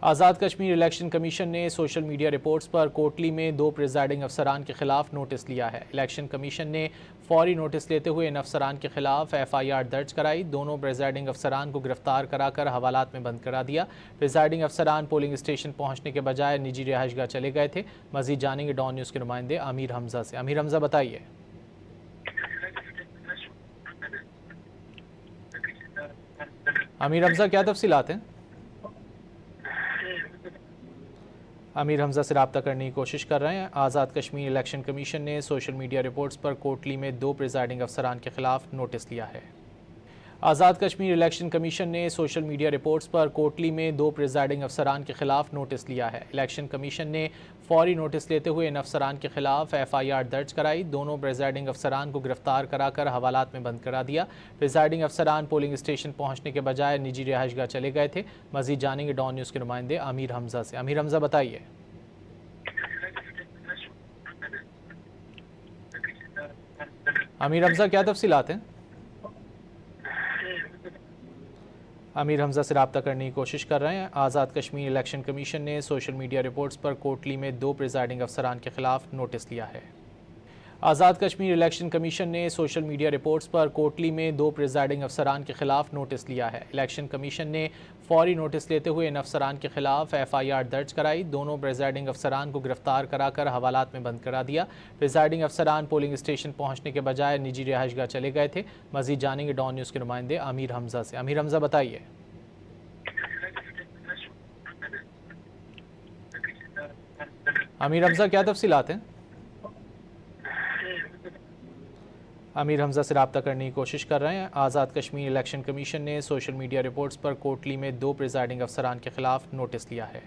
Azad Kashmir election commission ने social media reports पर कोटली में 2 प्रिजाइडिंग अफसरान के खिलाफ नोटिस लिया है। इलेक्शन कमीशन ने फौरी नोटिस लेते हुए इन अफसरान के खिलाफ FIR दर्ज कराई। दोनों प्रिजाइडिंग अफसरान को गिरफ्तार कराकर हवालात में बंद करा दिया। प्रिजाइडिंग अफसरान पोलिंग स्टेशन पहुंचने के बजाय निजी रिहाइशगाह चले गए थे। मजीद जानेंगे डॉन न्यूज़ के नुमाइंदे आमिर हमजा से। आमिर हमजा, बताइए। आमिर हमजा, क्या तफसीलात हैं? आमिर हमजा से रब्ता करने की कोशिश कर रहे हैं। आज़ाद कश्मीर इलेक्शन कमीशन ने सोशल मीडिया रिपोर्ट्स पर कोटली में 2 प्रिजाइडिंग अफसरान के खिलाफ नोटिस लिया है। आज़ाद कश्मीर इलेक्शन कमीशन ने सोशल मीडिया रिपोर्ट्स पर कोटली में 2 प्रिजाइडिंग अफसरान के खिलाफ नोटिस लिया है। इलेक्शन कमीशन ने फौरी नोटिस लेते हुए इन अफसरान के खिलाफ FIR दर्ज कराई। दोनों प्रिजाइडिंग अफसरान को गिरफ्तार कराकर हवालात में बंद करा दिया। प्रिजाइडिंग अफसरान पोलिंग स्टेशन पहुंचने के बजाय निजी रिहाइशगाह चले गए थे। मजीद जानेंगे डॉन न्यूज़ के नुमाइंदे आमिर हमजा से। आमिर हमजा, बताइए। आमिर हमजा, क्या तफसीलात हैं? आमिर हमजा से रब्ता करने की कोशिश कर रहे हैं। आज़ाद कश्मीर इलेक्शन कमीशन ने सोशल मीडिया रिपोर्ट्स पर कोटली में 2 प्रिजाइडिंग अफसरान के खिलाफ नोटिस लिया है। आज़ाद कश्मीर इलेक्शन कमीशन ने सोशल मीडिया रिपोर्ट्स पर कोटली में 2 प्रिजाइडिंग अफसरान के खिलाफ नोटिस लिया है। इलेक्शन कमीशन ने फौरी नोटिस लेते हुए इन अफसरान के खिलाफ FIR दर्ज कराई। दोनों प्रिजाइडिंग अफसरान को गिरफ्तार कराकर हवालात में बंद करा दिया। प्रिजाइडिंग अफसरान पोलिंग स्टेशन पहुंचने के बजाय निजी रिहाइशगाह चले गए थे। मजीद जानेंगे डॉन न्यूज़ के नुमाइंदे आमिर हमजा से। आमिर हमजा, बताइए। आमिर हमजा, क्या तफसीलात हैं? आमिर हमजा से रब्ता करने की कोशिश कर रहे हैं। आज़ाद कश्मीर इलेक्शन कमीशन ने सोशल मीडिया रिपोर्ट्स पर कोटली में 2 प्रिजाइडिंग अफसरान के खिलाफ नोटिस लिया है।